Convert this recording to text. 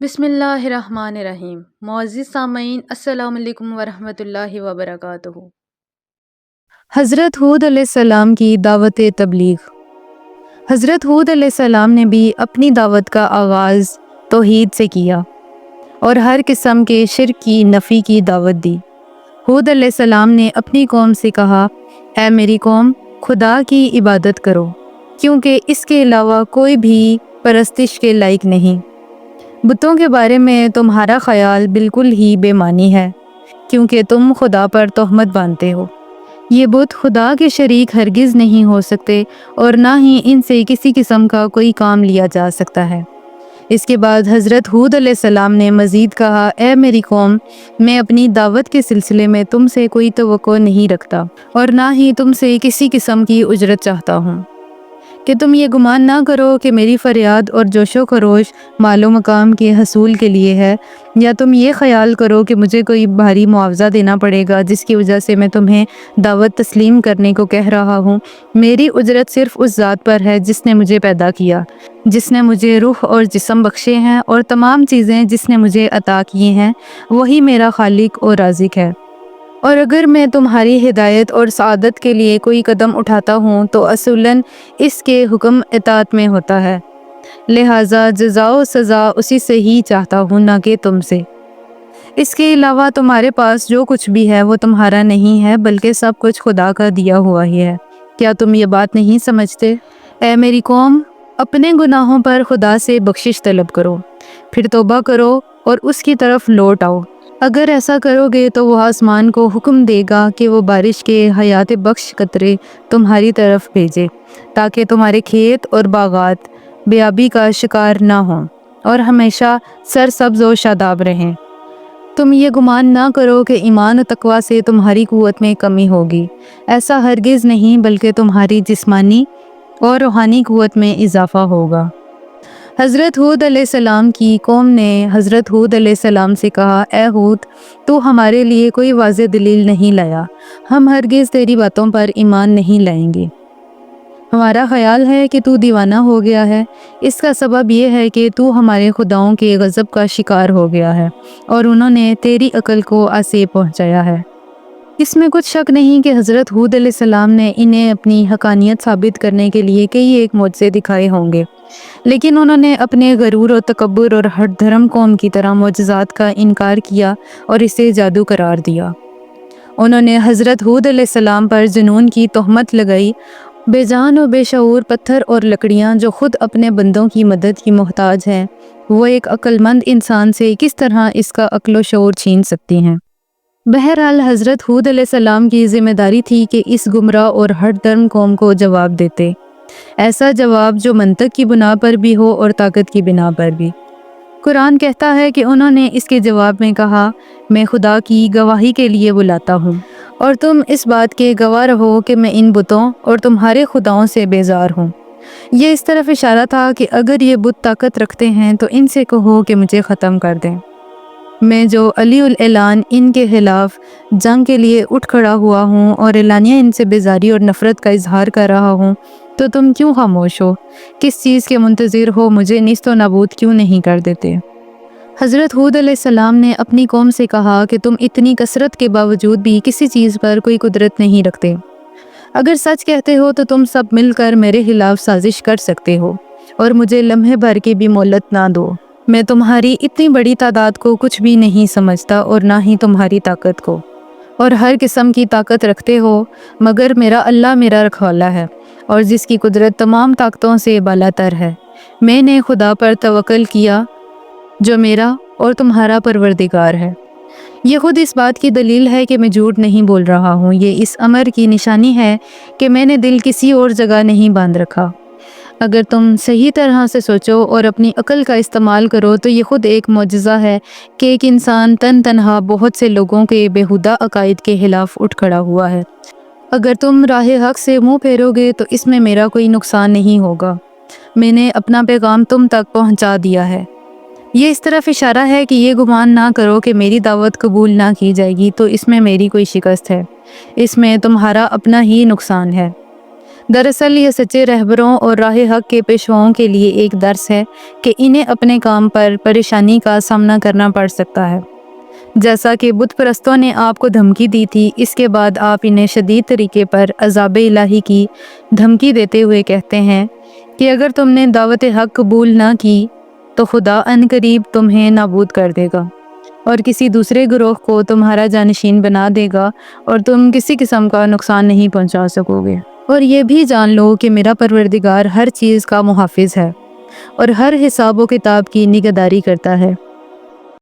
بسم اللہ الرحمن الرحیم۔ معزز سامعین، السلام علیکم ورحمۃ اللہ وبرکاتہ۔ حضرت ہود علیہ السلام کی دعوت تبلیغ۔ حضرت ہود علیہ السلام نے بھی اپنی دعوت کا آغاز توحید سے کیا اور ہر قسم کے شرک کی نفی کی دعوت دی۔ ہود علیہ السلام نے اپنی قوم سے کہا، اے میری قوم، خدا کی عبادت کرو، کیونکہ اس کے علاوہ کوئی بھی پرستش کے لائق نہیں۔ بتوں کے بارے میں تمہارا خیال بالکل ہی بے معنی ہے، کیونکہ تم خدا پر تہمت باندھتے ہو۔ یہ بت خدا کے شریک ہرگز نہیں ہو سکتے اور نہ ہی ان سے کسی قسم کا کوئی کام لیا جا سکتا ہے۔ اس کے بعد حضرت ہود علیہ السلام نے مزید کہا، اے میری قوم، میں اپنی دعوت کے سلسلے میں تم سے کوئی توقع نہیں رکھتا اور نہ ہی تم سے کسی قسم کی اجرت چاہتا ہوں، کہ تم یہ گمان نہ کرو کہ میری فریاد اور جوش و خروش مال و مقام کے حصول کے لیے ہے، یا تم یہ خیال کرو کہ مجھے کوئی بھاری معاوضہ دینا پڑے گا جس کی وجہ سے میں تمہیں دعوت تسلیم کرنے کو کہہ رہا ہوں۔ میری اجرت صرف اس ذات پر ہے جس نے مجھے پیدا کیا، جس نے مجھے روح اور جسم بخشے ہیں، اور تمام چیزیں جس نے مجھے عطا کی ہیں، وہی میرا خالق اور رازق ہے۔ اور اگر میں تمہاری ہدایت اور سعادت کے لیے کوئی قدم اٹھاتا ہوں تو اصولاً اس کے حکم اطاعت میں ہوتا ہے، لہٰذا جزا و سزا اسی سے ہی چاہتا ہوں، نہ کہ تم سے۔ اس کے علاوہ تمہارے پاس جو کچھ بھی ہے وہ تمہارا نہیں ہے، بلکہ سب کچھ خدا کا دیا ہوا ہی ہے۔ کیا تم یہ بات نہیں سمجھتے؟ اے میری قوم، اپنے گناہوں پر خدا سے بخشش طلب کرو، پھر توبہ کرو اور اس کی طرف لوٹ آؤ۔ اگر ایسا کرو گے تو وہ آسمان کو حکم دے گا کہ وہ بارش کے حیات بخش قطرے تمہاری طرف بھیجے، تاکہ تمہارے کھیت اور باغات بیابی کا شکار نہ ہوں اور ہمیشہ سرسبز و شاداب رہیں۔ تم یہ گمان نہ کرو کہ ایمان و تقوی سے تمہاری قوت میں کمی ہوگی، ایسا ہرگز نہیں، بلکہ تمہاری جسمانی اور روحانی قوت میں اضافہ ہوگا۔ حضرت ہود علیہ السلام کی قوم نے حضرت ہود علیہ السلام سے کہا، اے ہود، تو ہمارے لیے کوئی واضح دلیل نہیں لایا، ہم ہرگز تیری باتوں پر ایمان نہیں لائیں گے۔ ہمارا خیال ہے کہ تو دیوانہ ہو گیا ہے، اس کا سبب یہ ہے کہ تو ہمارے خداؤں کے غضب کا شکار ہو گیا ہے اور انہوں نے تیری عقل کو آسیب پہنچایا ہے۔ اس میں کچھ شک نہیں کہ حضرت ہود علیہ السلام نے انہیں اپنی حقانیت ثابت کرنے کے لیے کئی ایک معجزے دکھائے ہوں گے، لیکن انہوں نے اپنے غرور و تکبر اور ہٹ دھرم قوم کی طرح معجزات کا انکار کیا اور اسے جادو قرار دیا۔ انہوں نے حضرت ہود علیہ السلام پر جنون کی تہمت لگائی۔ بے جان و بے شعور پتھر اور لکڑیاں جو خود اپنے بندوں کی مدد کی محتاج ہیں، وہ ایک عقل مند انسان سے کس طرح اس کا عقل و شعور چھین سکتی ہیں؟ بہرحال حضرت ہود علیہ السلام کی ذمہ داری تھی کہ اس گمراہ اور ہٹ درم قوم کو جواب دیتے، ایسا جواب جو منطق کی بنا پر بھی ہو اور طاقت کی بنا پر بھی۔ قرآن کہتا ہے کہ انہوں نے اس کے جواب میں کہا، میں خدا کی گواہی کے لیے بلاتا ہوں، اور تم اس بات کے گواہ رہو کہ میں ان بتوں اور تمہارے خداؤں سے بیزار ہوں۔ یہ اس طرف اشارہ تھا کہ اگر یہ بت طاقت رکھتے ہیں تو ان سے کہو کہ مجھے ختم کر دیں۔ میں جو علی الاعلان ان کے خلاف جنگ کے لیے اٹھ کھڑا ہوا ہوں اور اعلانیہ ان سے بیزاری اور نفرت کا اظہار کر رہا ہوں، تو تم کیوں خاموش ہو؟ کس چیز کے منتظر ہو؟ مجھے نیست و نابود کیوں نہیں کر دیتے؟ حضرت ہود علیہ السلام نے اپنی قوم سے کہا کہ تم اتنی کثرت کے باوجود بھی کسی چیز پر کوئی قدرت نہیں رکھتے۔ اگر سچ کہتے ہو تو تم سب مل کر میرے خلاف سازش کر سکتے ہو اور مجھے لمحے بھر کی بھی مہلت نہ دو۔ میں تمہاری اتنی بڑی تعداد کو کچھ بھی نہیں سمجھتا اور نہ ہی تمہاری طاقت کو، اور ہر قسم کی طاقت رکھتے ہو، مگر میرا اللہ میرا رکھوالا ہے، اور جس کی قدرت تمام طاقتوں سے بالا تر ہے۔ میں نے خدا پر توکل کیا جو میرا اور تمہارا پروردگار ہے۔ یہ خود اس بات کی دلیل ہے کہ میں جھوٹ نہیں بول رہا ہوں۔ یہ اس امر کی نشانی ہے کہ میں نے دل کسی اور جگہ نہیں باندھ رکھا۔ اگر تم صحیح طرح سے سوچو اور اپنی عقل کا استعمال کرو تو یہ خود ایک معجزہ ہے کہ ایک انسان تنہا بہت سے لوگوں کے بیہودہ عقائد کے خلاف اٹھ کھڑا ہوا ہے۔ اگر تم راہ حق سے منہ پھیرو گے تو اس میں میرا کوئی نقصان نہیں ہوگا۔ میں نے اپنا پیغام تم تک پہنچا دیا ہے۔ یہ اس طرف اشارہ ہے کہ یہ گمان نہ کرو کہ میری دعوت قبول نہ کی جائے گی تو اس میں میری کوئی شکست ہے، اس میں تمہارا اپنا ہی نقصان ہے۔ دراصل یہ سچے رہبروں اور راہ حق کے پیشواؤں کے لیے ایک درس ہے کہ انہیں اپنے کام پر پریشانی کا سامنا کرنا پڑ سکتا ہے۔ جیسا کہ بت پرستوں نے آپ کو دھمکی دی تھی، اس کے بعد آپ انہیں شدید طریقے پر عذاب الہی کی دھمکی دیتے ہوئے کہتے ہیں کہ اگر تم نے دعوت حق قبول نہ کی تو خدا عنقریب تمہیں نابود کر دے گا اور کسی دوسرے گروہ کو تمہارا جانشین بنا دے گا اور تم کسی قسم کا نقصان نہیں پہنچا سکو گے۔ اور یہ بھی جان لو کہ میرا پروردگار ہر چیز کا محافظ ہے اور ہر حساب و کتاب کی نگہداری کرتا ہے۔